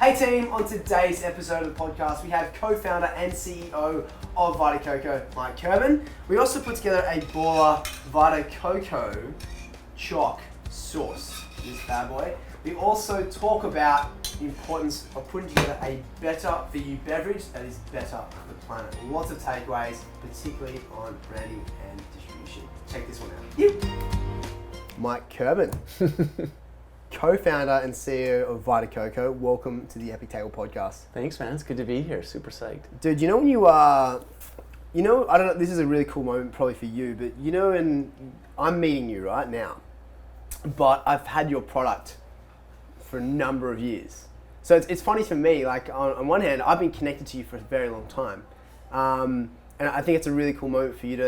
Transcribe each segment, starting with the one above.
Hey team, on today's episode of the podcast, we have co-founder and CEO of Vita Coco, Mike Kirban. We also put together a baller Vita Coco chalk sauce, this bad boy. We also talk about the importance of putting together a better for you beverage that is better for the planet. Lots of takeaways, particularly on branding and distribution. Check this one out. Yep. Mike Kirban. Co-founder and CEO of Vita Coco. Welcome to the Epic Table Podcast. Thanks, man. It's good to be here. Super psyched. Dude, you know when you are, I don't know, this is a really cool moment probably for you, but and I'm meeting you right now, but I've had your product for a number of years. So it's funny for me, like on one hand, I've been connected to you for a very long time. And I think it's a really cool moment for you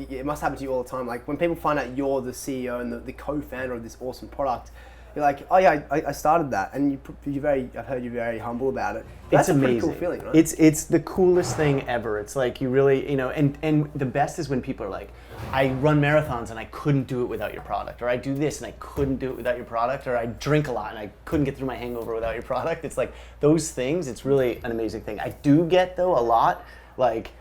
it must happen to you all the time. Like when people find out you're the CEO and the co-founder of this awesome product, you're like, oh yeah, I started that, and I've heard you're very humble about it. That's it's a pretty amazing. cool feeling, right? It's the coolest thing ever. It's like you really, and the best is when people are like, I run marathons and I couldn't do it without your product, or I do this and I couldn't do it without your product, or I drink a lot and I couldn't get through my hangover without your product. It's like those things. It's really an amazing thing. I do get though a lot like,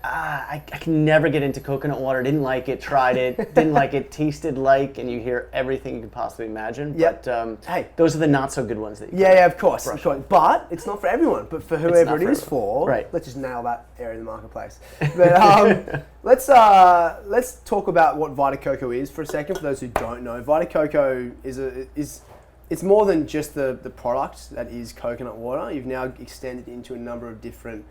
I can never get into coconut water. Didn't like it. Tried it. Didn't like it. Tasted like, and you hear everything you could possibly imagine. Yep. But hey, those are the not so good ones that you yeah, of course. But it's not for everyone. But for whoever it is for, right. Let's just nail that area in the marketplace. But let's talk about what Vita Coco is for a second. For those who don't know, Vita Coco it's more than just the product that is coconut water. You've now extended into a number of different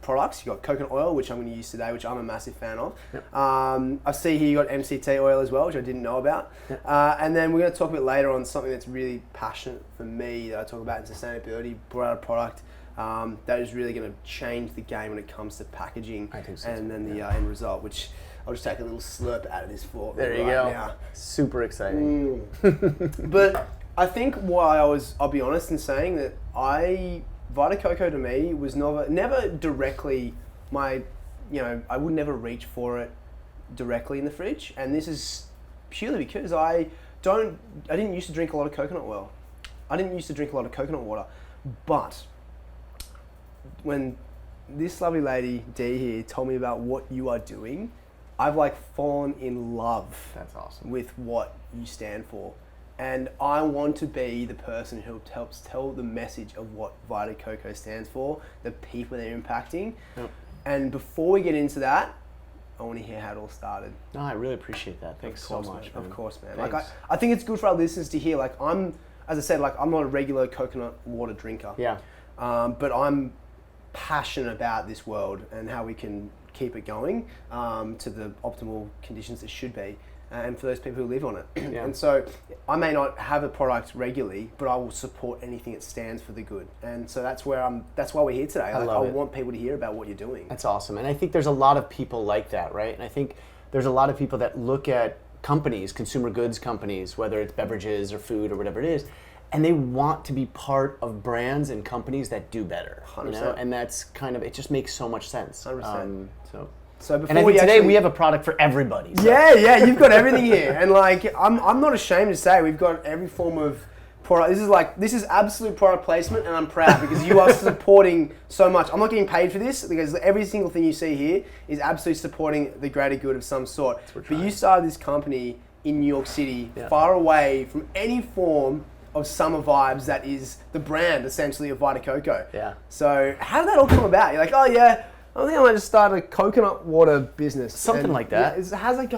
products. You've got coconut oil, which I'm going to use today, which I'm a massive fan of. Yep. I see here you got MCT oil as well, which I didn't know about. Yep. And then we're going to talk a bit later on something that's really passionate for me that I talk about in sustainability. Brought out a product that is really going to change the game when it comes to packaging. I think so and then the end result, which I'll just take a little slurp out of this for there you right go. now. Super exciting. But I think why I'll be honest in saying that Vita Coco to me was never directly I would never reach for it directly in the fridge. And this is purely because I didn't used to drink a lot of coconut oil. I didn't used to drink a lot of coconut water. But when this lovely lady, Dee here, told me about what you are doing, I've fallen in love. That's awesome. With what you stand for. And I want to be the person who helps tell the message of what Vita Coco stands for, the people they're impacting. Yep. And before we get into that, I want to hear how it all started. No, I really appreciate that. Thanks so much, man. Of course, man. Thanks. I think it's good for our listeners to hear, I'm not a regular coconut water drinker. Yeah. But I'm passionate about this world and how we can keep it going to the optimal conditions it should be. And for those people who live on it. Yeah. And so I may not have a product regularly, but I will support anything that stands for the good. And so that's why we're here today. I want people to hear about what you're doing. That's awesome. And I think there's a lot of people like that, right? And I think there's a lot of people that look at companies, consumer goods companies, whether it's beverages or food or whatever it is, and they want to be part of brands and companies that do better. 100%. And that's it just makes so much sense. 100%. So and I think today we have a product for everybody. So. Yeah, you've got everything here, and I'm not ashamed to say we've got every form of product. This is absolute product placement, and I'm proud because you are supporting so much. I'm not getting paid for this because every single thing you see here is absolutely supporting the greater good of some sort. But you started this company in New York City, far away from any form of summer vibes that is the brand essentially of Vita Coco. Yeah. So how did that all come about? You're like, oh yeah, I think I might just start a coconut water business. Something like that. Yeah, how's it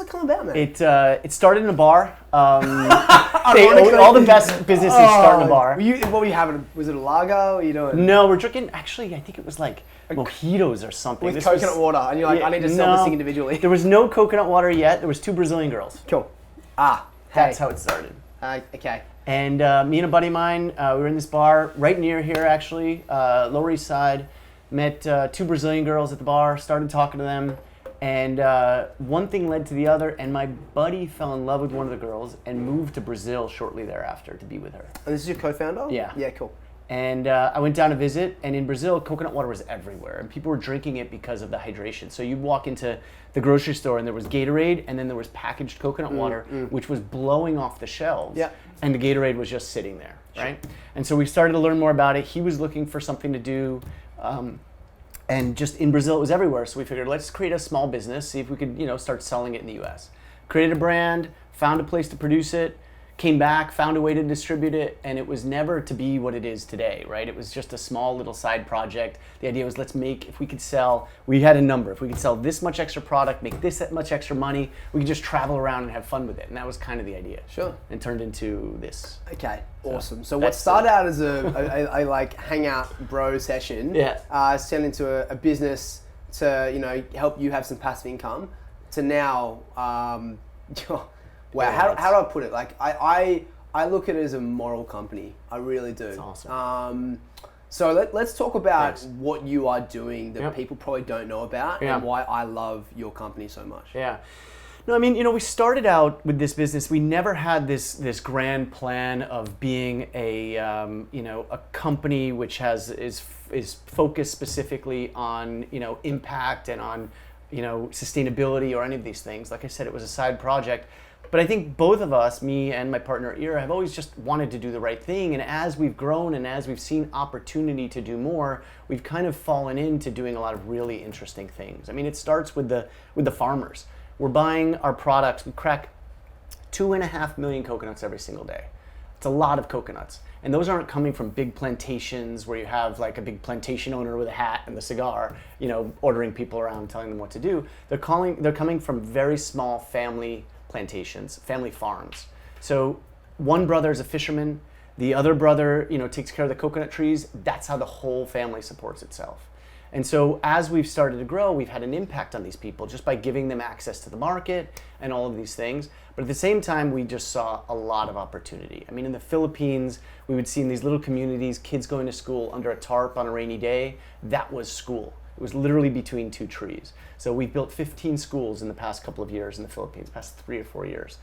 come about, man? It started in a bar. All the best businesses start in a bar. What were you having? Was it a lager? What were you doing? No, we're drinking, actually, I think it was mojitos or something. With coconut water. And you're like, I need to sell this thing individually. There was no coconut water yet. There was 2 Brazilian girls. Cool. That's how it started. Okay. And me and a buddy of mine, we were in this bar right near here, actually, Lower East Side. Met 2 Brazilian girls at the bar, started talking to them, and one thing led to the other, and my buddy fell in love with one of the girls and moved to Brazil shortly thereafter to be with her. And this is your co-founder? Yeah. Yeah, cool. And I went down to visit, and in Brazil, coconut water was everywhere, and people were drinking it because of the hydration. So you'd walk into the grocery store, and there was Gatorade, and then there was packaged coconut water, which was blowing off the shelves, and the Gatorade was just sitting there, right? And so we started to learn more about it. He was looking for something to do, and just in Brazil, it was everywhere. So we figured, let's create a small business, see if we could, start selling it in the U.S. Created a brand, found a place to produce it, came back, found a way to distribute it, and it was never to be what it is today, right? It was just a small little side project. The idea was, if we could sell, we had a number. If we could sell this much extra product, make this much extra money, we could just travel around and have fun with it. And that was kind of the idea. Sure. And turned into this. Okay, awesome. So what started out as a like hangout bro session, turned into a business to, help you have some passive income, to now, wow, how do I put it? Like, I look at it as a moral company. I really do. That's awesome. So let's talk about what you are doing that people probably don't know about, and why I love your company so much. Yeah. No, I mean, we started out with this business. We never had this grand plan of being a company which is focused specifically on impact and on sustainability or any of these things. Like I said, it was a side project. But I think both of us, me and my partner Ira, have always just wanted to do the right thing. And as we've grown and as we've seen opportunity to do more, we've kind of fallen into doing a lot of really interesting things. I mean, it starts with the farmers. We're buying our products. We crack 2.5 million coconuts every single day. It's a lot of coconuts. And those aren't coming from big plantations where you have like a big plantation owner with a hat and the cigar, ordering people around, telling them what to do. They're coming from very small family plantations, family farms. So one brother is a fisherman, the other brother, takes care of the coconut trees. That's how the whole family supports itself. And so as we've started to grow, we've had an impact on these people just by giving them access to the market and all of these things. But at the same time, we just saw a lot of opportunity. I mean, in the Philippines, we would see in these little communities, kids going to school under a tarp on a rainy day. That was school. It was literally between two trees. So we've built 15 schools in the past couple of years in the Philippines, past 3 or 4 years.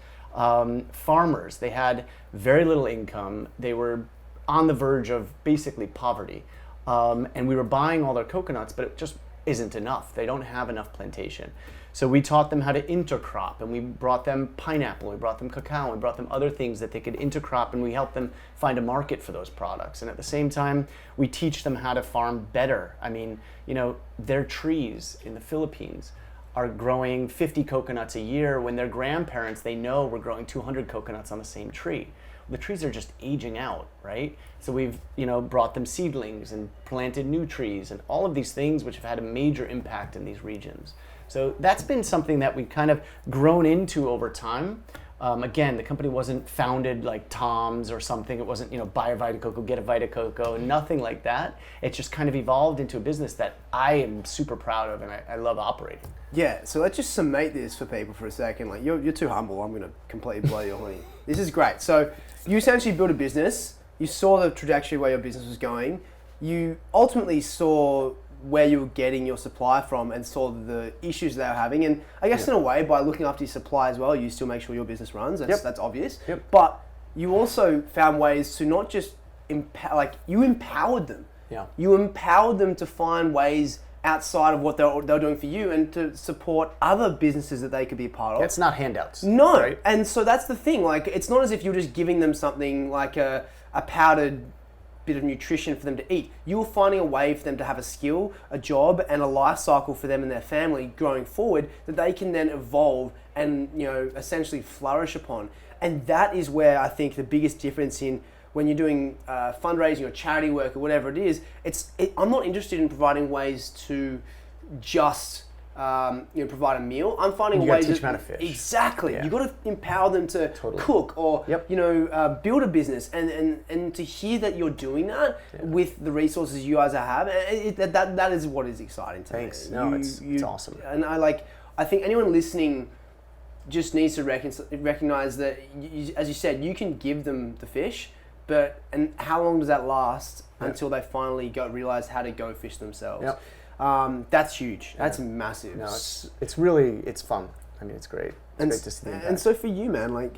Farmers, they had very little income. They were on the verge of basically poverty. And we were buying all their coconuts, but it just isn't enough. They don't have enough plantation. So we taught them how to intercrop, and we brought them pineapple, we brought them cacao, we brought them other things that they could intercrop, and we helped them find a market for those products. And at the same time, we teach them how to farm better. I mean, their trees in the Philippines are growing 50 coconuts a year when their grandparents, they know, were growing 200 coconuts on the same tree. The trees are just aging out, right? So we've, brought them seedlings and planted new trees and all of these things which have had a major impact in these regions. So that's been something that we've kind of grown into over time. Again, the company wasn't founded like Tom's or something. It wasn't, buy a Vita Coco, get a Vita Coco, nothing like that. It just kind of evolved into a business that I am super proud of and I love operating. Yeah, so let's just summate this for people for a second. Like, you're too humble. I'm going to completely blow your honey. This is great. So you essentially built a business. You saw the trajectory where your business was going. You ultimately saw where you were getting your supply from and saw the issues they were having. And I guess in a way, by looking after your supply as well, you still make sure your business runs. That's obvious. Yep. But you also found ways to not just you empowered them. Yeah. You empowered them to find ways outside of what they're doing for you and to support other businesses that they could be a part of. It's not handouts. No. Right? And so that's the thing. Like, it's not as if you're just giving them something like a powdered bit of nutrition for them to eat. You're finding a way for them to have a skill, a job, and a life cycle for them and their family going forward that they can then evolve and, essentially flourish upon. And that is where I think the biggest difference in when you're doing fundraising or charity work or whatever it is, I'm not interested in providing ways to just provide a meal. I'm finding ways to teach them how to fish. Exactly. Yeah. You've got to empower them to cook or build a business, and to hear that you're doing that with the resources you guys have, that is what is exciting to me. Thanks. No, it's awesome. And I think anyone listening just needs to recognize that, as you said, you can give them the fish, and how long does that last until they finally realize how to go fish themselves? Yep. That's huge. That's massive. No, it's fun. I mean, it's great. It's great to see the impact. And so for you, man, like,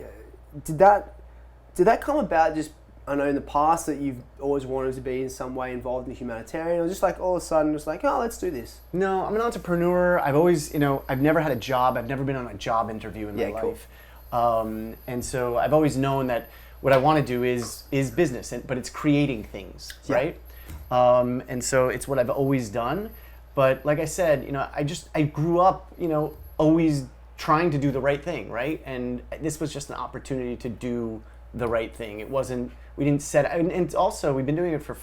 did that come about just I know in the past that you've always wanted to be in some way involved in humanitarian, or just like all of a sudden just like, oh, let's do this? No, I'm an entrepreneur. I've always, I've never had a job. I've never been on a job interview in my life. And so I've always known that what I want to do is business, but it's creating things, right? And so it's what I've always done. But like I said, I grew up, always trying to do the right thing, right? And this was just an opportunity to do the right thing. It wasn't, we didn't set, and also we've been doing it for,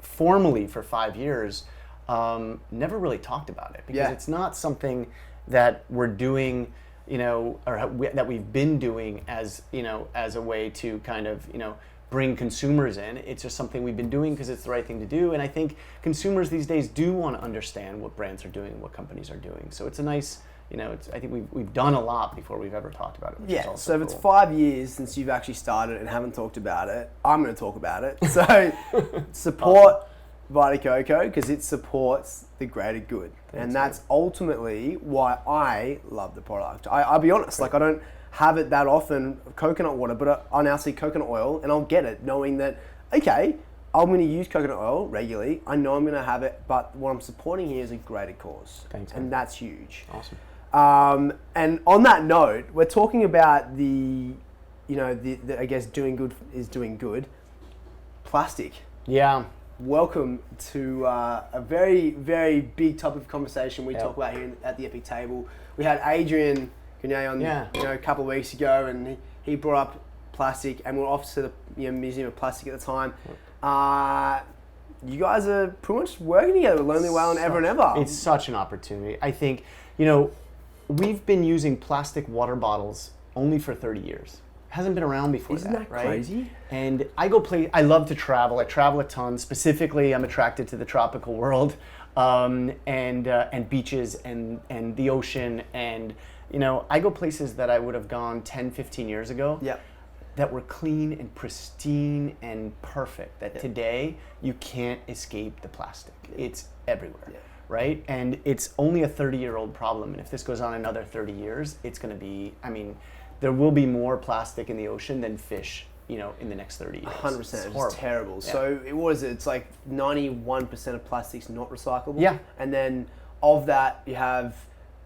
formally for 5 years, never really talked about it because it's not something that we're doing, that we've been doing as, as a way to kind of, bring consumers in. It's just something we've been doing because it's the right thing to do. And I think consumers these days do want to understand what brands are doing, what companies are doing. So it's a nice, I think we've done a lot before we've ever talked about it. Which is also so if it's 5 years since you've actually started and haven't talked about it, I'm going to talk about it. So support Vita Coco because it supports the greater good. And that's ultimately why I love the product. I'll be honest, like I don't have it that often, coconut water, but I now see coconut oil and I'll get it knowing that, okay, I'm going to use coconut oil regularly. I know I'm going to have it, but what I'm supporting here is a greater cause. Thanks, and that's huge. Awesome. And on that note, we're talking about the I guess doing good is doing good. Plastic. Yeah. Welcome to a very, very big topic of conversation we talk about here at the Epic Table. We had Adrian Gagné on a couple of weeks ago, and he brought up plastic, and we were off to the Museum of Plastic at the time. You guys are pretty much working together with Lonely Whale and Ever and Ever. It's such an opportunity. I think, we've been using plastic water bottles only for 30 years. Hasn't been around before. Isn't that right? Crazy? And I love to travel. I travel a ton. Specifically, I'm attracted to the tropical world, and beaches and the ocean. And, I go places that I would have gone 10, 15 years ago. Yeah. That were clean and pristine and perfect. That today you can't escape the plastic. It's everywhere. Yeah. Right? And it's only a 30-year-old problem. And if this goes on another 30 years, it's going to be, there will be more plastic in the ocean than fish, in the next 30 years. 100%. It's terrible. Yeah. So it's like 91% of plastic's not recyclable. Yeah. And then of that, you have,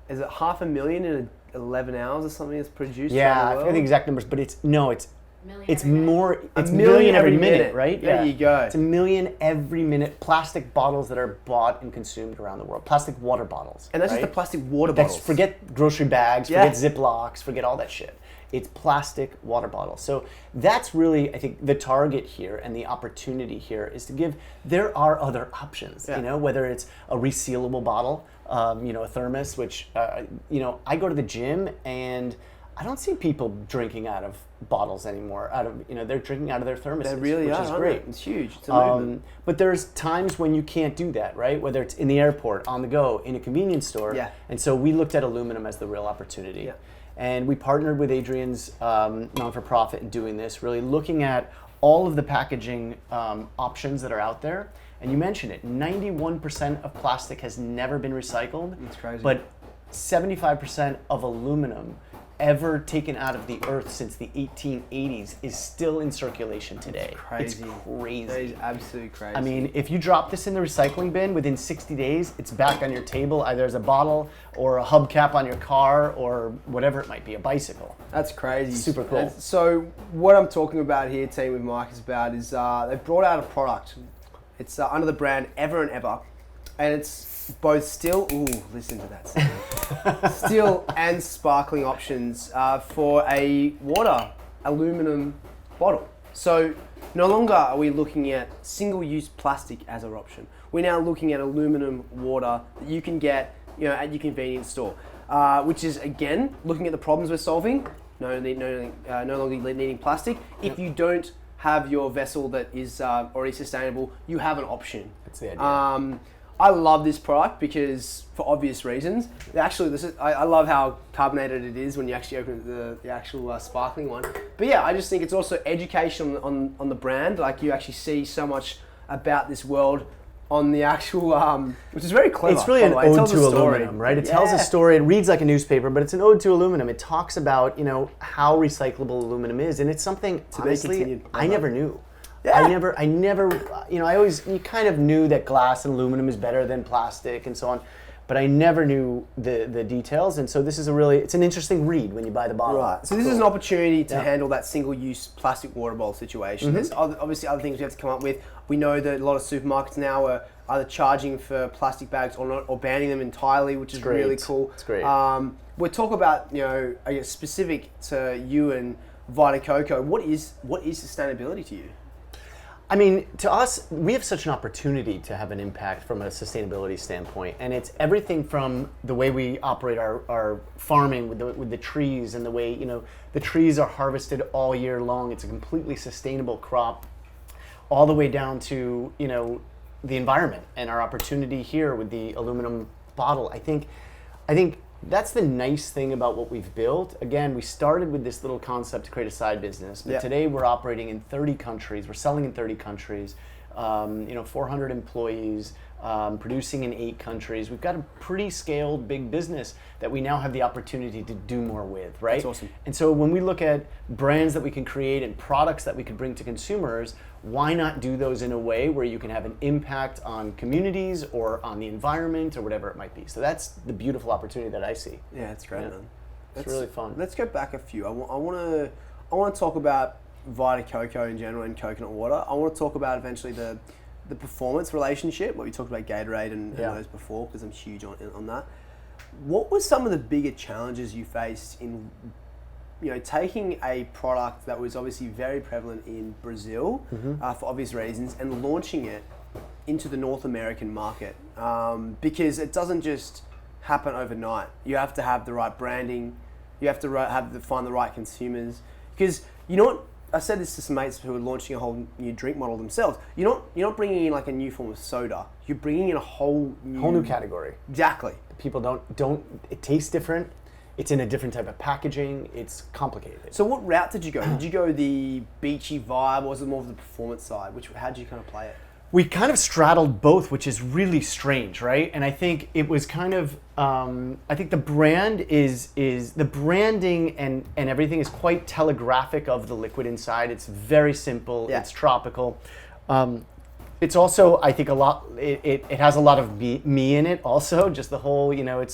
is it 500,000 in 11 hours or something that's produced? Yeah, I forget the exact numbers, but it's more. It's a million every minute, right? There you go. It's a million every minute. Plastic bottles that are bought and consumed around the world. Plastic water bottles. And that's just the plastic water bottles. Forget grocery bags, forget Ziplocs, forget all that shit. It's plastic water bottles. So that's really, I think, the target here and the opportunity here is to give, there are other options, whether it's a resealable bottle, a thermos, which, I go to the gym and I don't see people drinking out of bottles anymore. They're drinking out of their thermoses. They really which are. is great. It's huge. It's a movement. But there's times when you can't do that, right? Whether it's in the airport, on the go, in a convenience store. Yeah. And so we looked at aluminum as the real opportunity. Yeah. And we partnered with Adrian's non-for-profit in doing this, really looking at all of the packaging options that are out there. And you mentioned it, 91% of plastic has never been recycled. That's crazy. But 75% of aluminum ever taken out of the earth since the 1880s is still in circulation today. It's crazy. It's crazy. That is absolutely crazy. If you drop this in the recycling bin within 60 days, it's back on your table, either as a bottle or a hubcap on your car or whatever it might be, a bicycle. That's crazy. Super cool. So what I'm talking about here, team with Mike, is they've brought out a product. It's under the brand Ever and Ever, and it's both still, listen to that sound. Still and sparkling options for a water aluminum bottle. So no longer are we looking at single-use plastic as our option. We're now looking at aluminum water that you can get at your convenience store, which is, again, looking at the problems we're solving, no longer needing plastic. If you don't have your vessel that is already sustainable, you have an option. That's the idea. I love this product because, for obvious reasons, actually, I love how carbonated it is when you actually open the actual sparkling one. But yeah, I just think it's also education on the brand. Like, you actually see so much about this world on the actual, which is very clever. It's really an by the way. It ode tells to a story. aluminum, right? It tells a story. It reads like a newspaper, but it's an ode to aluminum. It talks about, how recyclable aluminum is, and it's something, honestly, I never knew. Yeah. I never, I always, you kind of knew that glass and aluminum is better than plastic and so on, but I never knew the details, and so this is it's an interesting read when you buy the bottle. Right, so this is an opportunity to handle that single-use plastic water bottle situation. There's obviously other things we have to come up with. We know that a lot of supermarkets now are either charging for plastic bags or not, or banning them entirely, which is really cool. It's great. We'll talk about, I guess, specific to you and Vita Coco. What is sustainability to you? I mean, to us, we have such an opportunity to have an impact from a sustainability standpoint, and it's everything from the way we operate our farming with the trees, and the way the trees are harvested all year long. It's a completely sustainable crop, all the way down to the environment and our opportunity here with the aluminum bottle. I think that's the nice thing about what we've built. Again, we started with this little concept to create a side business, but today we're operating in 30 countries. We're selling in 30 countries, 400 employees, producing in 8 countries. We've got a pretty scaled big business that we now have the opportunity to do more with, right? That's awesome. And so when we look at brands that we can create and products that we can bring to consumers, why not do those in a way where you can have an impact on communities or on the environment or whatever it might be? So that's the beautiful opportunity that I see. Yeah, that's great, man. It's really fun. Let's go back a few. I want to talk about Vita Coco in general and coconut water. I want to talk about eventually the performance relationship, where we talked about Gatorade and those before, because I'm huge on that. What were some of the bigger challenges you faced in taking a product that was obviously very prevalent in Brazil for obvious reasons and launching it into the North American market? Because it doesn't just happen overnight. You have to have the right branding. You have to find the right consumers. Because what? I said this to some mates who are launching a whole new drink model themselves. You're not bringing in like a new form of soda. You're bringing in a whole new category. Exactly. People don't. It tastes different. It's in a different type of packaging. It's complicated. So what route did you go? Did you go the beachy vibe, or was it more of the performance side? How did you kind of play it? We kind of straddled both, which is really strange, right? And I think it was kind of, I think the brand is the branding and everything is quite telegraphic of the liquid inside. It's very simple. Yeah. It's tropical. It's also, I think, a lot. It has a lot of me in it. Also, just the whole, I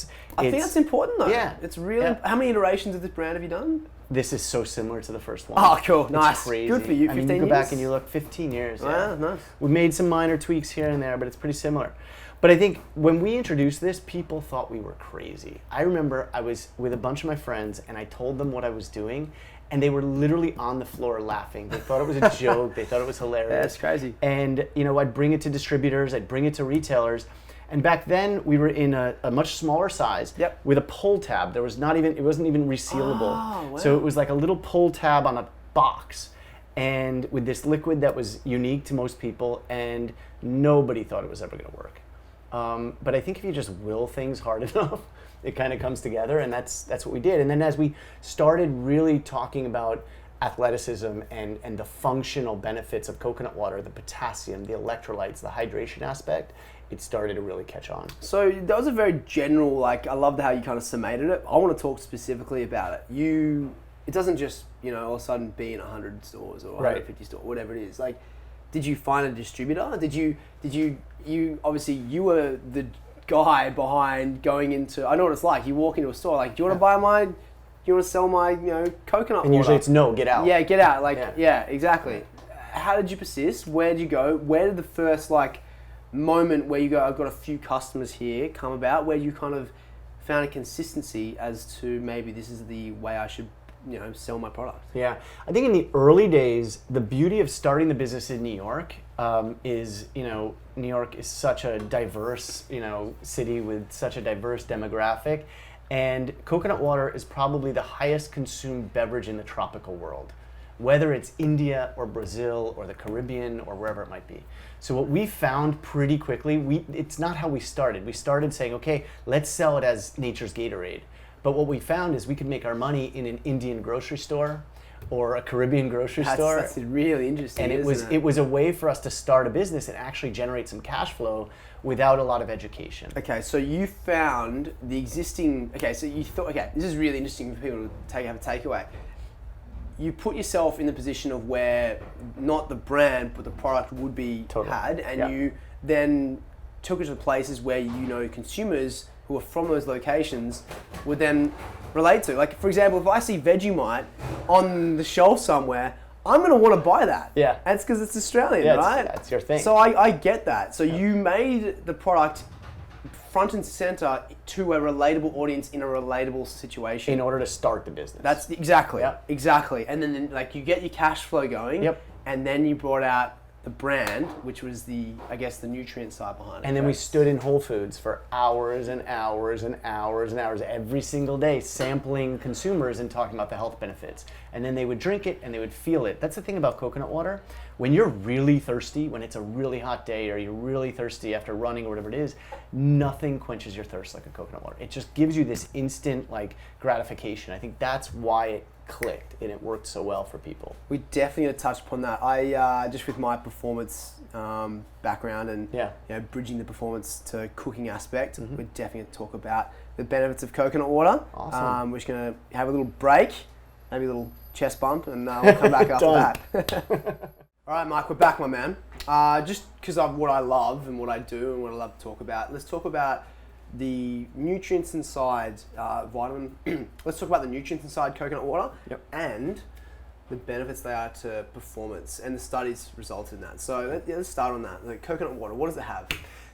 think that's important though. Yeah, it's really. Yeah. How many iterations of this brand have you done? This is so similar to the first one. Oh, cool. It's nice. Crazy. Good for you. 15 you go years? back and you look 15 years. Yeah, nice. We made some minor tweaks here and there, but it's pretty similar. But I think when we introduced this, people thought we were crazy. I remember I was with a bunch of my friends and I told them what I was doing, and they were literally on the floor laughing. They thought it was a joke. They thought it was hilarious. Yeah, it's crazy. And I'd bring it to distributors. I'd bring it to retailers. And back then, we were in a much smaller size with a pull tab. It wasn't even resealable. Oh, wow. So it was like a little pull tab on a box, and with this liquid that was unique to most people, and nobody thought it was ever going to work. But I think if you just will things hard enough, it kind of comes together, and that's what we did. And then as we started really talking about athleticism and the functional benefits of coconut water, the potassium, the electrolytes, the hydration aspect, it started to really catch on. So that was a very general, I loved how you kind of summated it. I want to talk specifically about it. It doesn't just, all of a sudden be in 100 stores or 150 stores, whatever it is. Did you find a distributor? Did you obviously you were the guy behind going into, I know what it's like. You walk into a store, do you want to you want to sell my, coconut water? And usually it's no, get out. Yeah, get out. Yeah, exactly. How did you persist? Where did you go? Where did the first, moment where you go, I've got a few customers here, come about, where you kind of found a consistency as to maybe this is the way I should, sell my product? Yeah, I think in the early days, the beauty of starting the business in New York is, New York is such a diverse, city with such a diverse demographic, and coconut water is probably the highest consumed beverage in the tropical world, whether it's India or Brazil or the Caribbean or wherever it might be. So what we found pretty quickly, it's not how we started. We started saying, okay, let's sell it as nature's Gatorade. But what we found is we could make our money in an Indian grocery store, or a Caribbean grocery store. That's really interesting. And it was a way for us to start a business and actually generate some cash flow without a lot of education. Okay, so you found the existing. Okay, so you thought. Okay, this is really interesting for people to have a takeaway. You put yourself in the position of where not the brand but the product would be had, and you then took it to the places where consumers who are from those locations would then relate to. Like, for example, if I see Vegemite on the shelf somewhere, I'm going to want to buy that. Yeah. And it's because it's Australian, right? That's your thing. So I get that. So you made the product front and center to a relatable audience in a relatable situation. In order to start the business. That's exactly. And then you get your cash flow going. And then you brought out the brand, which was the nutrient side behind it. And then we stood in Whole Foods for hours and hours and hours and hours every single day, sampling consumers and talking about the health benefits. And then they would drink it and they would feel it. That's the thing about coconut water. When you're really thirsty, when it's a really hot day or you're really thirsty after running or whatever it is, nothing quenches your thirst like a coconut water. It just gives you this instant gratification. I think that's why it clicked and it worked so well for people. We definitely touched upon that. I just with my performance background and bridging the performance to cooking aspect, we're definitely going to talk about the benefits of coconut water. Awesome. We're just going to have a little break, maybe a little chest bump, and we'll come back after that. All right, Mike, we're back, my man. Just because of what I love and what I do and what I love to talk about, let's talk about the nutrients inside let's talk about the nutrients inside coconut water and the benefits they are to performance, and the studies resulted in that. So let's start on that. Like, coconut water, what does it have?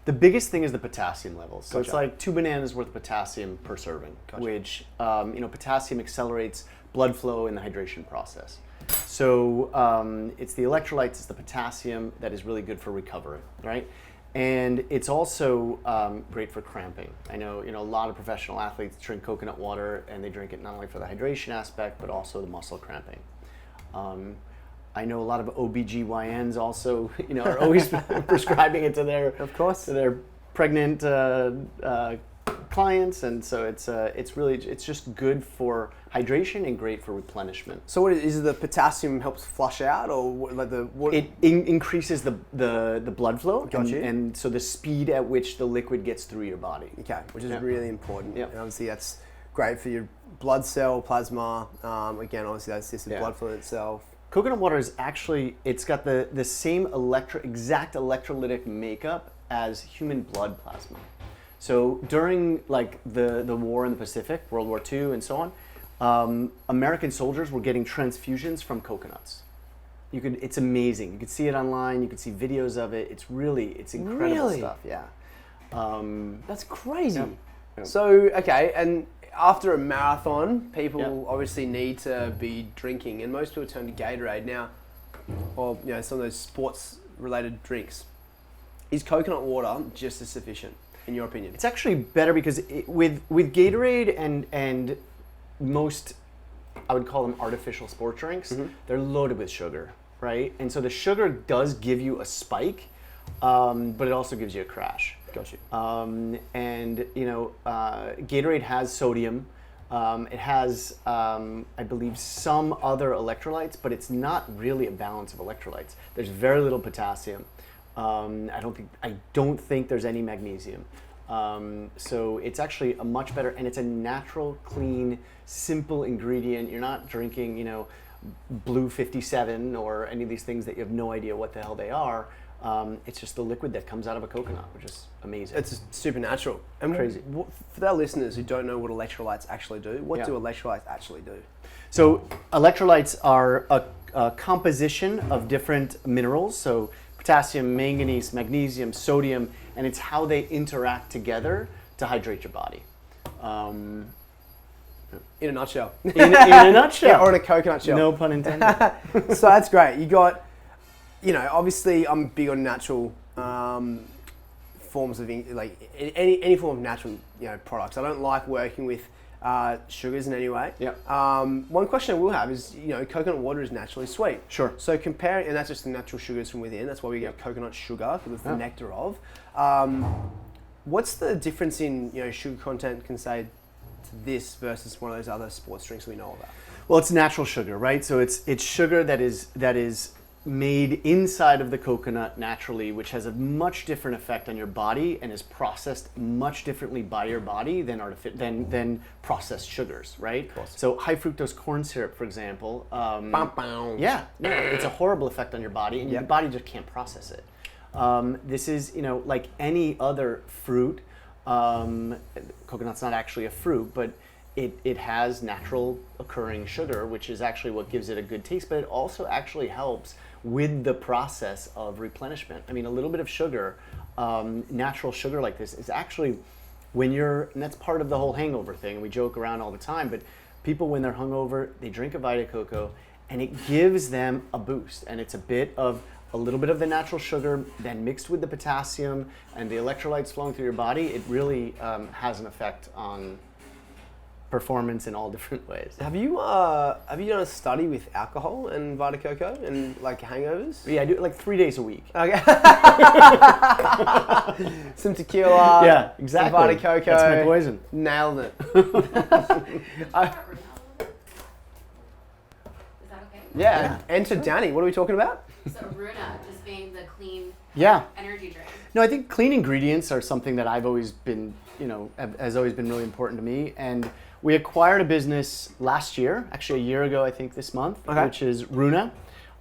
The biggest thing is the potassium levels. So Gotcha. it's like 2 bananas worth of potassium per serving, which potassium accelerates blood flow in the hydration process. So it's the electrolytes, it's the potassium that is really good for recovery, right? And it's also great for cramping. I know, a lot of professional athletes drink coconut water, and they drink it not only for the hydration aspect, but also the muscle cramping. I know a lot of OBGYNs also, are always prescribing it to their pregnant clients, and so it's just good for hydration and great for replenishment. So what is it, the potassium helps flush out, or It increases the blood flow, Gotcha. and so the speed at which the liquid gets through your body. Okay, which is really important. Yep. And obviously that's great for your blood cell plasma. Again, obviously that's just the blood flow itself. Coconut water is actually, it's got the same exact electrolytic makeup as human blood plasma. So during the war in the Pacific, World War II and so on, American soldiers were getting transfusions from coconuts. It's amazing. You could see it online. You could see videos of it. It's incredible stuff. Yeah. That's crazy. Yeah. So okay, and after a marathon, people obviously need to be drinking, and most people turn to Gatorade now, or some of those sports-related drinks. Is coconut water just as sufficient, in your opinion? It's actually better because with Gatorade and most, I would call them artificial sport drinks, they're loaded with sugar, right? And so the sugar does give you a spike, but it also gives you a crash. Gotcha. Gatorade has sodium. It has, I believe, some other electrolytes, but it's not really a balance of electrolytes. There's very little potassium. I don't think there's any magnesium. So it's actually a much better, and it's a natural, clean, simple ingredient. You're not drinking, Blue 57 or any of these things that you have no idea what the hell they are. It's just the liquid that comes out of a coconut, which is amazing. It's supernatural. And crazy. For our listeners who don't know what electrolytes actually do, what do electrolytes actually do? So electrolytes are a composition of different minerals. So potassium, manganese, magnesium, sodium, and it's how they interact together to hydrate your body. In a nutshell. In a nutshell. Yeah, or in a coconut shell. No pun intended. So that's great. You got, obviously I'm big on natural forms of, any form of natural, products. I don't like working with sugars in any way. Yep. One question I will have is, coconut water is naturally sweet. Sure. So comparing, and that's just the natural sugars from within. That's why we get coconut sugar, because it's the nectar of. What's the difference in, sugar content can say to this versus one of those other sports drinks we know about? Well, it's natural sugar, right? So it's sugar that is made inside of the coconut naturally, which has a much different effect on your body and is processed much differently by your body than processed sugars, right? So high fructose corn syrup, for example, yeah, no, it's a horrible effect on your body, and your body just can't process it. This is, like any other fruit. Coconut's not actually a fruit, but it has natural occurring sugar, which is actually what gives it a good taste, but it also actually helps with the process of replenishment. I mean, a little bit of sugar, natural sugar like this is actually and that's part of the whole hangover thing. We joke around all the time, but people, when they're hungover, they drink a Vita Coco and it gives them a boost. And it's a little bit of the natural sugar, then mixed with the potassium and the electrolytes flowing through your body. It really has an effect on performance in all different ways. Have you done a study with alcohol and Vita Coco and like hangovers? Yeah, I do it like 3 days a week. Okay. Some tequila. Yeah, exactly. Some Vita Coco. That's my poison. Nailed it. Is that okay? Yeah. Enter Danny. What are we talking about? So Runa just being the clean energy drink. No, I think clean ingredients are something that I've always been, has always been really important to me. And we acquired a business last year, actually a year ago, I think this month, which is Runa.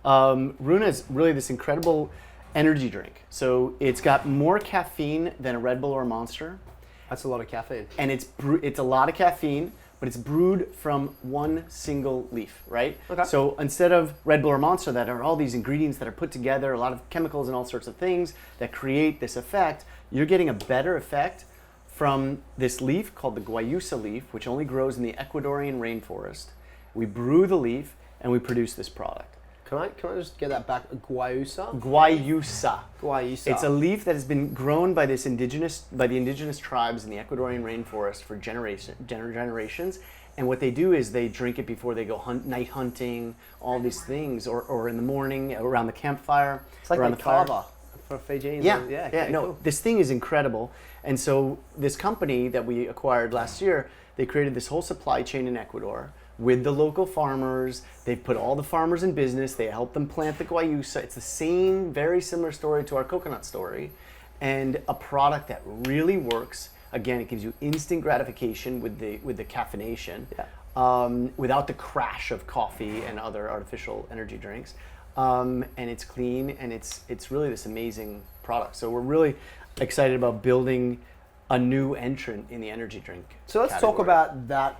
Runa is really this incredible energy drink. So it's got more caffeine than a Red Bull or a Monster. That's a lot of caffeine. And it's a lot of caffeine, but it's brewed from one single leaf, right? Okay. So instead of Red Bull or Monster that are all these ingredients that are put together, a lot of chemicals and all sorts of things that create this effect, you're getting a better effect from this leaf called the guayusa leaf, which only grows in the Ecuadorian rainforest. We brew the leaf and we produce this product. Can I just get that back? Guayusa? Guayusa. Guayusa. It's a leaf that has been grown by the indigenous tribes in the Ecuadorian rainforest for generations. And what they do is they drink it before they go night hunting, all these things, or in the morning around the campfire. It's like around the the fire. kava for Fijians. Yeah. No, cool. this thing is incredible. And so this company that we acquired last year, they created this whole supply chain in Ecuador with the local farmers. They've put all the farmers in business. They help them plant the guayusa. It's the same, very similar story to our coconut story, and a product that really works. Again, it gives you instant gratification with the caffeination, without the crash of coffee and other artificial energy drinks. And it's clean, and it's really this amazing product. So we're really excited about building a new entrant in the energy drink. So let's category. talk about that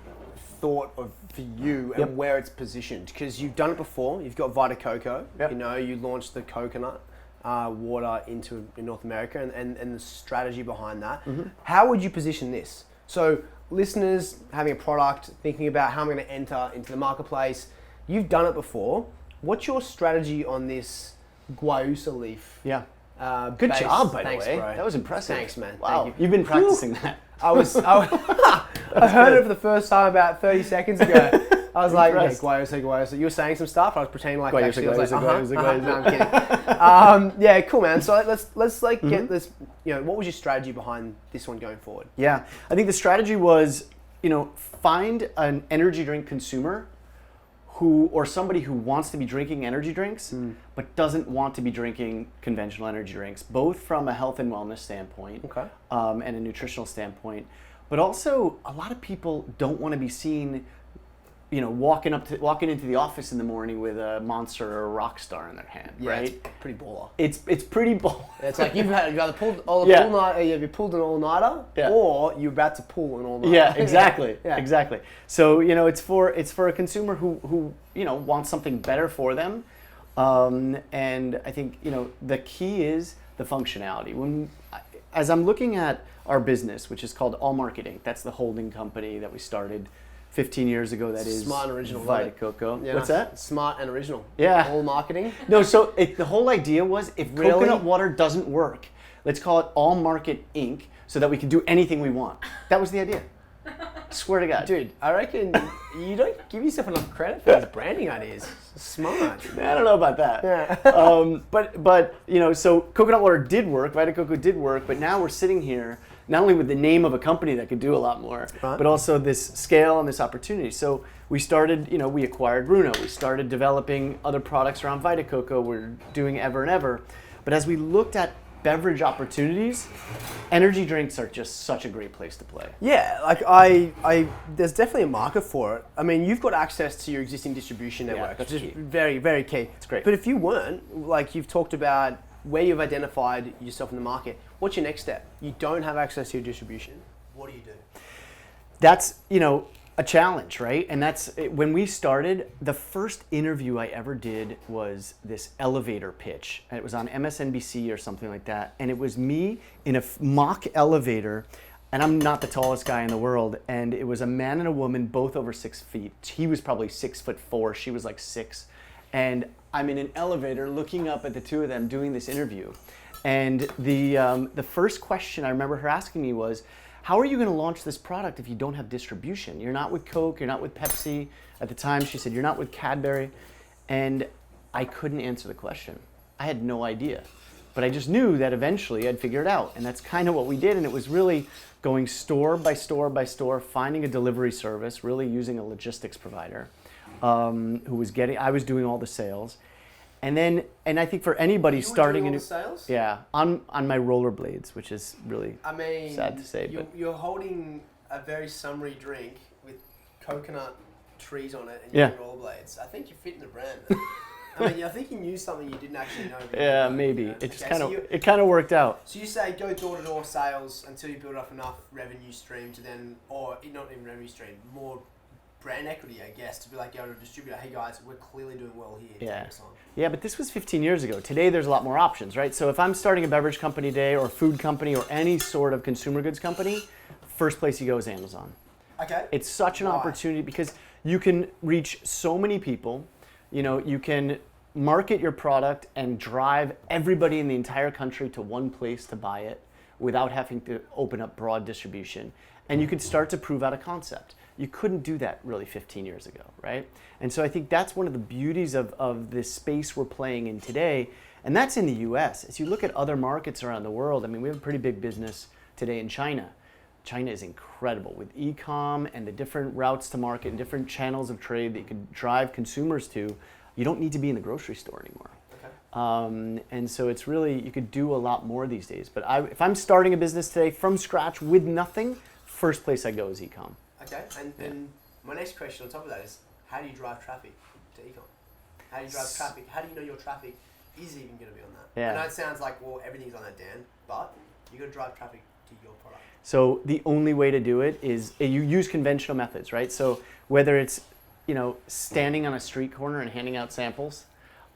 thought for you and where it's positioned, because you've done it before. You've got Vita Coco. You launched the coconut water in North America, and the strategy behind that. How would you position this? So listeners having a product, thinking about how I'm going to enter into the marketplace, you've done it before. What's your strategy on this guayusa leaf? Yeah. Good job, by the way. Bro. That was impressive. Thanks, man. Wow. Thank you. You've been practicing that. I heard it for the first time about 30 seconds ago. I was like, Impressed. guayusa. You were saying some stuff. I was pretending like Guayusa, actually. I was like, guayusa. No, I'm kidding. Yeah, cool, man. So let's get this. What was your strategy behind this one going forward? Yeah, I think the strategy was, find an energy drink consumer or somebody who wants to be drinking energy drinks, but doesn't want to be drinking conventional energy drinks, both from a health and wellness standpoint, and a nutritional standpoint. But also, a lot of people don't want to be seen, walking into the office in the morning with a Monster or a Rockstar in their hand, right? It's pretty baller. It's pretty baller. It's like you've either pulled all night, you pulled an all-nighter, or you're about to pull an all-nighter. Yeah, exactly. Exactly. So it's for a consumer who wants something better for them, and I think the key is the functionality. As I'm looking at our business, which is called All Market Inc., that's the holding company that we started 15 years ago. That is smart and original. Vita Coco. Yeah, What's that? Smart and original. Yeah. All marketing. No, so the whole idea was if coconut water doesn't work, let's call it All Market Inc. so that we can do anything we want. That was the idea. Swear to God. Dude, I reckon you don't give yourself enough credit for these branding ideas. Smart. I don't know about that. Yeah. But so coconut water did work, Vita Coco did work, but now we're sitting here not only with the name of a company that could do a lot more, but also this scale and this opportunity. So we started, we acquired Bruno. We started developing other products around Vita Coco. We're doing Ever and Ever. But as we looked at beverage opportunities, energy drinks are just such a great place to play. Yeah, like there's definitely a market for it. I mean, you've got access to your existing distribution network, that's which is key. very, very key. It's great. But if you weren't, like you've talked about where you've identified yourself in the market, what's your next step? You don't have access to your distribution. What do you do? That's, a challenge, right? And that's when we started, the first interview I ever did was this elevator pitch. And it was on MSNBC or something like that. And it was me in a mock elevator, and I'm not the tallest guy in the world. And it was a man and a woman, both over 6 feet. He was probably 6'4", she was like 6. And I'm in an elevator looking up at the two of them doing this interview. And the first question I remember her asking me was, how are you going to launch this product if you don't have distribution? You're not with Coke, you're not with Pepsi. At the time, she said, you're not with Cadbury. And I couldn't answer the question. I had no idea. But I just knew that eventually I'd figure it out. And that's kind of what we did. And it was really going store by store by store, finding a delivery service, really using a logistics provider I was doing all the sales. And I think for anybody starting doing all the sales? Yeah, on my rollerblades, which is really sad to say. You're holding a very summery drink with coconut trees on it and you're rollerblades. I think you're fitting the brand. I mean, I think you knew something you didn't actually know. Yeah, maybe. It just kind of worked out. So you say go door-to-door sales until you build up enough revenue stream to then, or not even revenue stream, more brand equity, I guess, to be like, go to a distributor, hey guys, we're clearly doing well here. Yeah. Take us on. Yeah, but this was 15 years ago. Today, there's a lot more options, right? So if I'm starting a beverage company today, or a food company, or any sort of consumer goods company, first place you go is Amazon. Okay. It's such an opportunity because you can reach so many people. You can market your product and drive everybody in the entire country to one place to buy it without having to open up broad distribution. And you could start to prove out a concept. You couldn't do that really 15 years ago, right? And so I think that's one of the beauties of this space we're playing in today, and that's in the US. As you look at other markets around the world, I mean, we have a pretty big business today in China. China is incredible with e-com and the different routes to market and different channels of trade that you can drive consumers to. You don't need to be in the grocery store anymore. Okay. And so it's really, you could do a lot more these days. But if I'm starting a business today from scratch with nothing, first place I go is e-com. Okay, and my next question on top of that is, how do you drive traffic to e-com? How do you drive traffic? How do you know your traffic is even going to be on that? Yeah. I know it sounds like, well, everything's on that, Dan, but you got to drive traffic to your product. So the only way to do it is you use conventional methods, right? So whether it's standing on a street corner and handing out samples,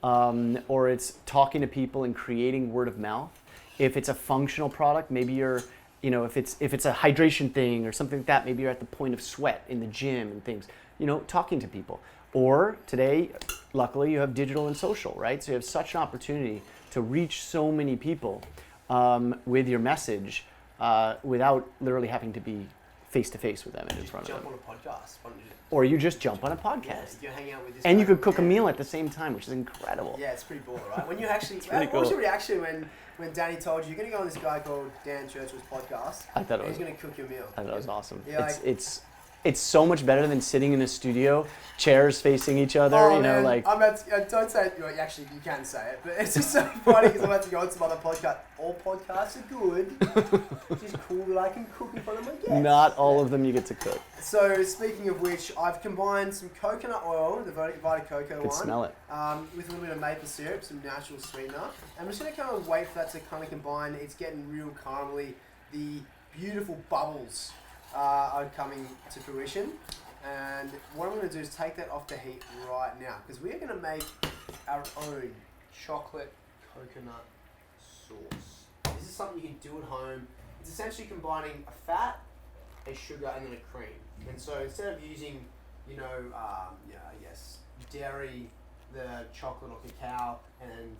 or it's talking to people and creating word of mouth. If it's a functional product, maybe you're if it's a hydration thing or something like that, maybe you're at the point of sweat in the gym and things, talking to people. Or today, luckily, you have digital and social, right? So you have such an opportunity to reach so many people with your message without literally having to be face-to-face with them and in front of them. Jump on a podcast. Or you just jump on a podcast. Yeah, you hang out with this and you could cook a meal at the same time, which is incredible. Yeah, it's pretty baller, right? When you actually, really what was your reaction when Danny told you you're going to go on this guy called Dan Churchill's podcast? I thought he's going to cook your meal. I thought it was awesome. Yeah, it's so much better than sitting in a studio, chairs facing each other. I'm about to, don't say it. Actually, you can say it, but it's just so funny because I'm about to go on some other podcast. All podcasts are good. It's just cool that I can cook in front of my guests. Not all of them you get to cook. So speaking of which, I've combined some coconut oil, the Vita Coco one. Smell it. With a little bit of maple syrup, some natural sweetener. I'm just going to kind of wait for that to kind of combine. It's getting real caramely. The beautiful bubbles are coming to fruition. And what I'm going to do is take that off the heat right now because we're going to make our own chocolate coconut sauce. This is something you can do at home. It's essentially combining a fat, a sugar, and then a cream. And so instead of using, dairy, the chocolate or cacao, and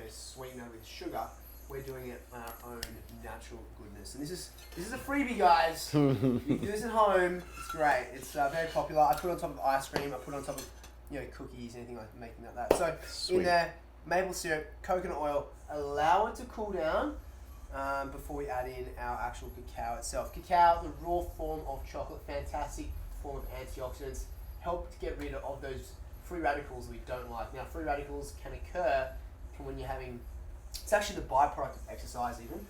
sweetener with sugar, we're doing it on our own natural goodness. And this is a freebie, guys. You can do this at home. It's great. It's very popular. I put it on top of ice cream. I put it on top of cookies, anything like making that. So Sweet. in there, maple syrup, coconut oil. Allow it to cool down. before we add in our actual cacao itself. Cacao, the raw form of chocolate, fantastic form of antioxidants, help to get rid of those free radicals we don't like. Now, free radicals can occur when you're having, it's actually the byproduct of exercise even.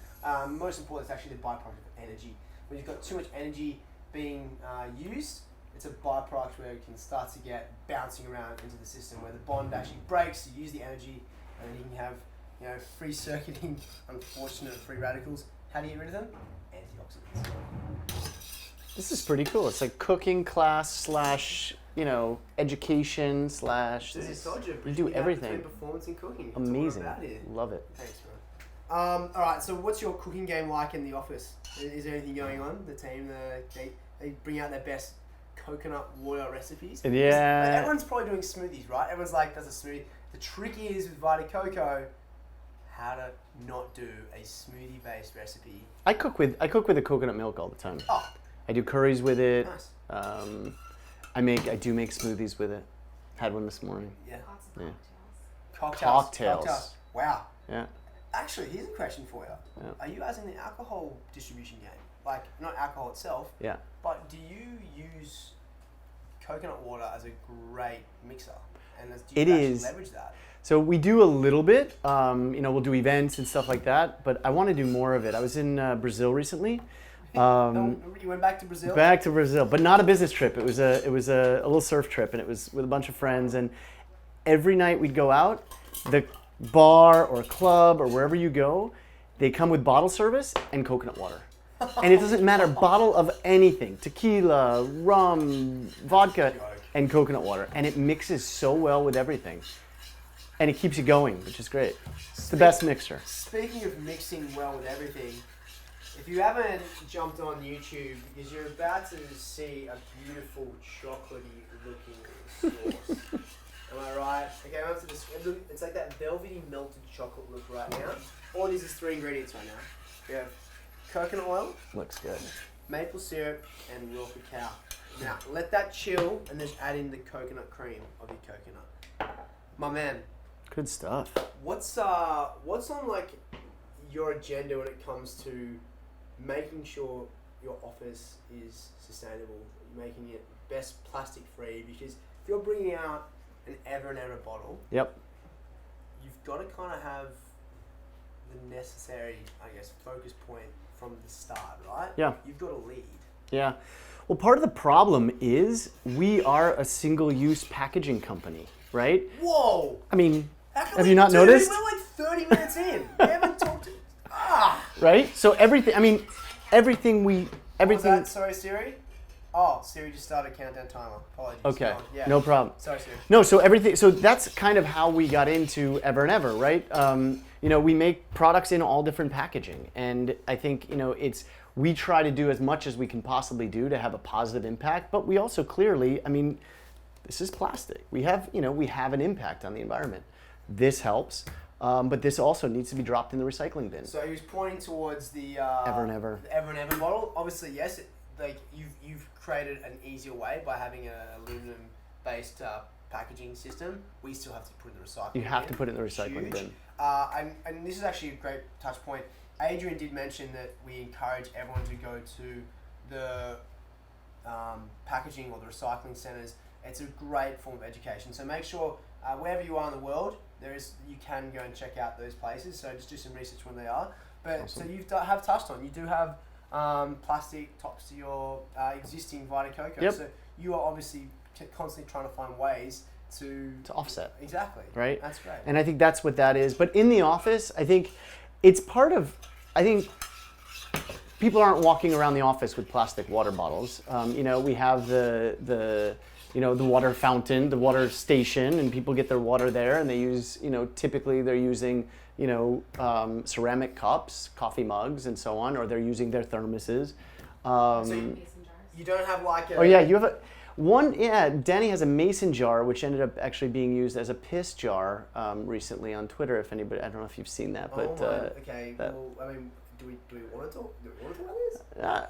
Most important, it's actually the byproduct of energy. When you've got too much energy being used, it's a byproduct where it can start to get bouncing around into the system, where the bond actually breaks, you use the energy, and then you can have free circuiting, unfortunate free radicals. How do you get rid of them? Antioxidants. This is pretty cool. It's like cooking class / education / you do everything. Performance and cooking. Amazing. Love it. Thanks, bro. All right. So, what's your cooking game like in the office? Is there anything going on? The team, they bring out their best coconut water recipes. Yeah. Like, everyone's probably doing smoothies, right? Everyone's like, does a smoothie. The trick is with Vita Coco, how to not do a smoothie-based recipe. I cook with the coconut milk all the time. Oh. I do curries with it. Nice. I do make smoothies with it. Had one this morning. Yeah. Lots of cocktails. Cocktails. Wow. Yeah. Actually, here's a question for you. Yeah. Are you guys in the alcohol distribution game? Like, not alcohol itself, Yeah. but do you use coconut water as a great mixer? And do you actually leverage that? So we do a little bit. We'll do events and stuff like that, but I want to do more of it. I was in Brazil recently. You went back to Brazil? Back to Brazil, but not a business trip. It was a little surf trip, and it was with a bunch of friends. And every night we'd go out, the bar or club or wherever you go, they come with bottle service and coconut water. And it doesn't matter, bottle of anything, tequila, rum, vodka, and coconut water. And it mixes so well with everything. And it keeps you going, which is great. It's the best mixer. Speaking of mixing well with everything, if you haven't jumped on YouTube, because you're about to see a beautiful chocolatey looking sauce. Am I right? Okay, I'm up to this. It's like that velvety melted chocolate look right now. All it is 3 ingredients right now. We have coconut oil, Looks good. maple syrup, and raw cacao. Now, let that chill and then add in the coconut cream of your coconut. My man, Good stuff. what's on like your agenda when it comes to making sure your office is sustainable, making it best plastic free? Because if you're bringing out an ever and ever bottle, Yep. you've got to kind of have the necessary, I guess, focus point from the start, right? Yeah. You've got to lead. Yeah. Well, part of the problem is we are a single-use packaging company, right? Whoa! I mean, How come have you not dude, noticed? We're like 30 minutes in. We haven't talked to... Right? So everything What was that? Sorry, Siri? Oh, Siri just started a countdown timer. Apologies. Okay, Yeah. no problem. Sorry, Siri. No, so that's kind of how we got into Ever and Ever, right? We make products in all different packaging, and I think we try to do as much as we can possibly do to have a positive impact, but we also clearly, this is plastic. We have an impact on the environment. This helps, but this also needs to be dropped in the recycling bin. So he was pointing towards the Ever and Ever. The Ever and Ever model. Obviously, yes. You've created an easier way by having an aluminum-based packaging system. We still have to put it in the recycling bin. You have to put it in the recycling bin. And this is actually a great touch point. Adrian did mention that we encourage everyone to go to the packaging or the recycling centres. It's a great form of education. So make sure wherever you are in the world, you can go and check out those places. So just do some research when they are. But Awesome. So you have touched on, you do have plastic tops to your existing Vita Coco. Yep. So you are obviously constantly trying to find ways to offset. Exactly. Right? That's great. And I think that's what that is. But in the office, I think it's part of, people aren't walking around the office with plastic water bottles. We have the water fountain, the water station, and people get their water there, and they use, typically they're using, ceramic cups, coffee mugs, and so on, or they're using their thermoses. Mason jars. You don't have like a... Oh yeah, you have Danny has a mason jar, which ended up actually being used as a piss jar recently on Twitter. If anybody, I don't know if you've seen that, but okay. Do we want to talk? Do we want to talk about this?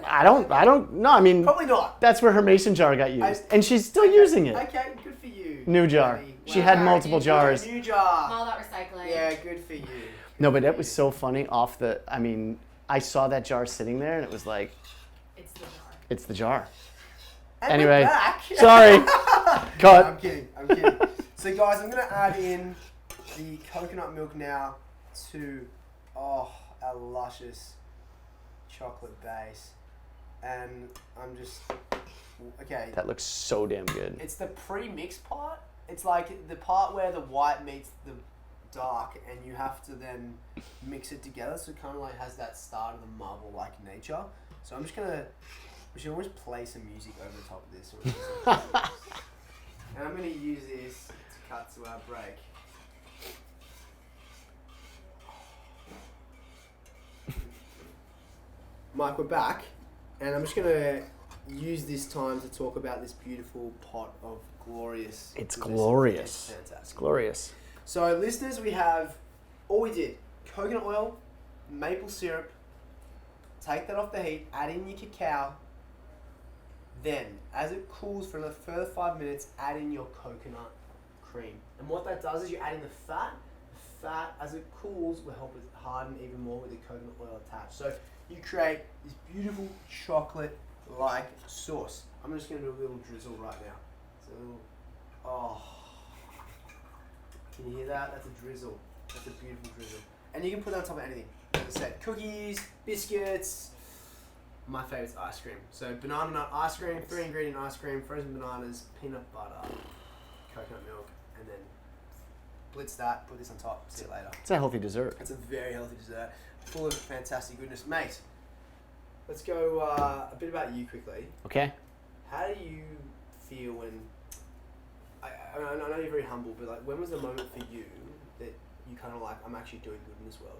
I don't know. Probably not. That's where her mason jar got used, and she's still using it. Okay, good for you. New jar. Danny. She had multiple jars. New jar. All that recycling. Yeah, good for you. No, but it was so funny I saw that jar sitting there and it was like, It's the jar. it's the jar. And Anyway, we're back. sorry. Cut. I'm kidding. So guys, I'm going to add in the coconut milk now to our luscious chocolate base. And I'm just, okay. That looks so damn good. It's the pre-mix part. It's like the part where the white meets the dark and you have to then mix it together. So it kind of like has that start of the marble-like nature. So I'm just going to, we should always play some music over the top of this. And I'm going to use this to cut to our break. Mike, we're back. And I'm just going to use this time to talk about this beautiful pot of glorious. It's glorious. It's fantastic. It's glorious. So listeners, we have, all we did, coconut oil, maple syrup, take that off the heat, add in your cacao, then as it cools for another further 5 minutes, add in your coconut cream. And what that does is you add in the fat. The fat, as it cools, will help it harden even more with the coconut oil attached. So you create this beautiful chocolate-like sauce. I'm just going to do a little drizzle right now. So, oh. Can you hear that? That's a drizzle. That's a beautiful drizzle. And you can put that on top of anything. As I said, cookies, biscuits. My favorite is ice cream. So banana nut ice cream, 3-ingredient ice cream, frozen bananas, peanut butter, coconut milk, and then blitz that, put this on top, see it later. It's a healthy dessert. It's a very healthy dessert, full of fantastic goodness. Mate, let's go a bit about you quickly. Okay. How do you feel when, I know you're very humble, but like when was the moment for you that you kind of like, I'm actually doing good in this world?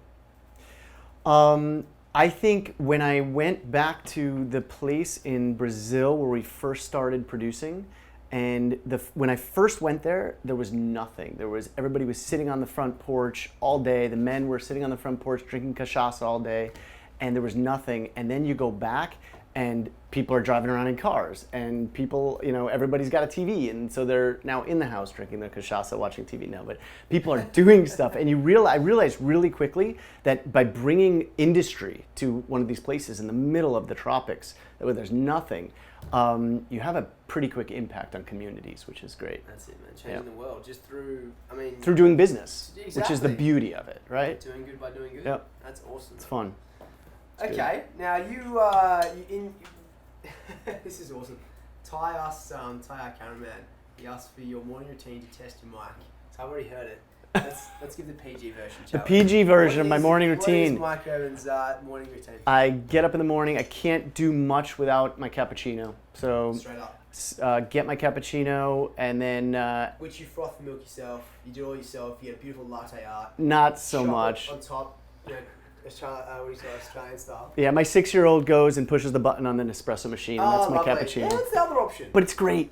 I think when I went back to the place in Brazil where we first started producing, and when I first went there was nothing. Everybody was sitting on the front porch all day. The men were sitting on the front porch drinking cachaça all day, and there was nothing. And then you go back, and people are driving around in cars, and people, everybody's got a TV, and so they're now in the house drinking their cachaça, watching TV now. But people are doing stuff, and I realized really quickly that by bringing industry to one of these places in the middle of the tropics, where there's nothing, you have a pretty quick impact on communities, which is great. That's it, man. Changing the world just through doing business, exactly. Which is the beauty of it, right? Doing good by doing good. Yep. That's awesome. It's fun. Okay, now you this is awesome. Ty our cameraman, he asked for your morning routine to test your mic. So I've already heard it. Let's give the PG version. The PG version of my morning routine. What is Mike Urban's morning routine? I get up in the morning. I can't do much without my cappuccino. So straight up. Get my cappuccino and then. Which you froth the milk yourself. You do it all yourself. You get a beautiful latte art. Not so much. On top, Australian style. Yeah, my 6-year-old goes and pushes the button on the Nespresso machine, and that's my cappuccino. Yeah, that's the other option. But it's great.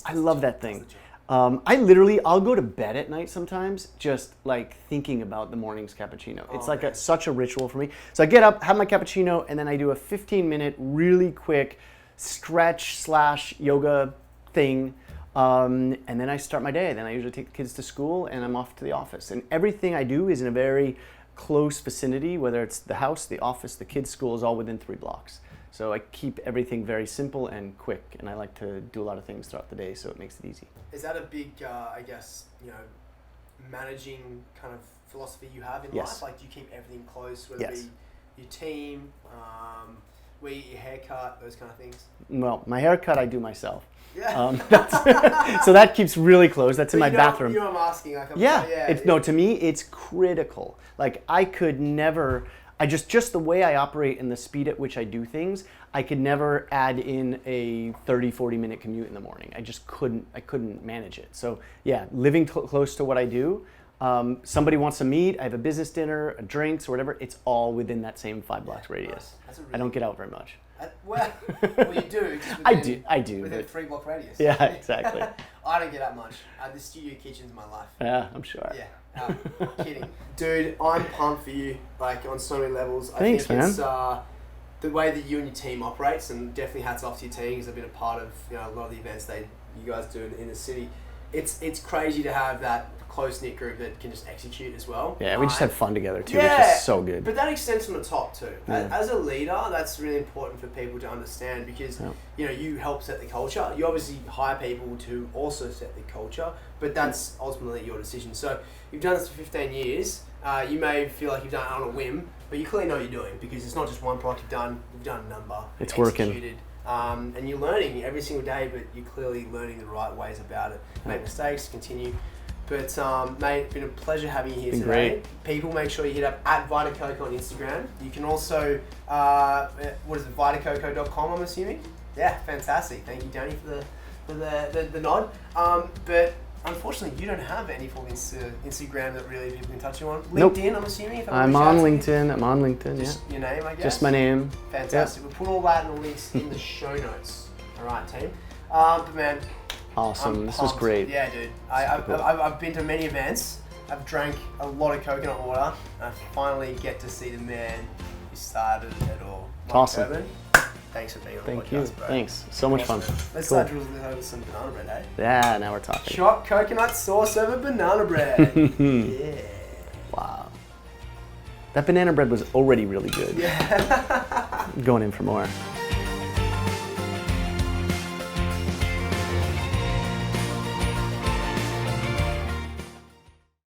I love that thing. I'll go to bed at night sometimes just like thinking about the morning's cappuccino. It's such a ritual for me. So I get up, have my cappuccino, and then I do a 15-minute really quick stretch/yoga thing. And then I start my day. Then I usually take the kids to school and I'm off to the office. And everything I do is in a very close vicinity, whether it's the house, the office, the kids' school is all within 3 blocks. So I keep everything very simple and quick, and I like to do a lot of things throughout the day, so it makes it easy. Is that a big, managing kind of philosophy you have in life? Like, do you keep everything close, whether it be your team, where you get your haircut, those kind of things? Well, my haircut I do myself. Yeah. So that keeps really close. That's in my bathroom. You know what I'm asking? Like, No, to me, it's critical. Like, I could never... just the way I operate and the speed at which I do things, I could never add in a 30-40 minute commute in the morning. I just couldn't manage it. So yeah, living close to what I do. Somebody wants to meet, I have a business dinner, a drinks or whatever, it's all within that same 5 blocks radius. Nice. I don't get out very much. Well, you do. I do. Within a 3-block radius. Yeah, exactly. I don't get out much. The studio kitchen's my life. Yeah, I'm sure. Yeah. Kidding. Dude, I'm pumped for you, like, on so many levels. Thanks, I think man. it's the way that you and your team operates, and definitely hats off to your team because I've been a part of a lot of the events you guys do in the city. it's crazy to have that close-knit group that can just execute as well. Yeah, we just had fun together too, which is so good. But that extends from the top too. Yeah. As a leader, that's really important for people to understand because you help set the culture. You obviously hire people to also set the culture, but that's ultimately your decision. So you've done this for 15 years. You may feel like you've done it on a whim, but you clearly know what you're doing because it's not just one product you've done a number. It's working. And you're learning every single day, but you're clearly learning the right ways about it. Make mistakes, continue. But mate, it's been a pleasure having you here today. Great. People, make sure you hit up @VitaCoco on Instagram. You can also, vitacoco.com, I'm assuming. Yeah, fantastic. Thank you, Danny, for the nod. But unfortunately, you don't have any full Instagram that really people can touch you on. LinkedIn, I'm assuming. I'm on LinkedIn. Just your name, I guess. Just my name. Fantastic. We'll put all that in the links in the show notes. All right, team. But man. Awesome. This was great. Yeah, dude. I've been to many events. I've drank a lot of coconut water. And I finally get to see the man who started it all. Awesome. Kirban, thanks for being on the podcast, Thank you. bro. Thanks. So much fun. Let's start drilling this over some banana bread, eh? Yeah, now we're talking. Chopped coconut sauce over banana bread. Yeah. Wow. That banana bread was already really good. Yeah. Going in for more.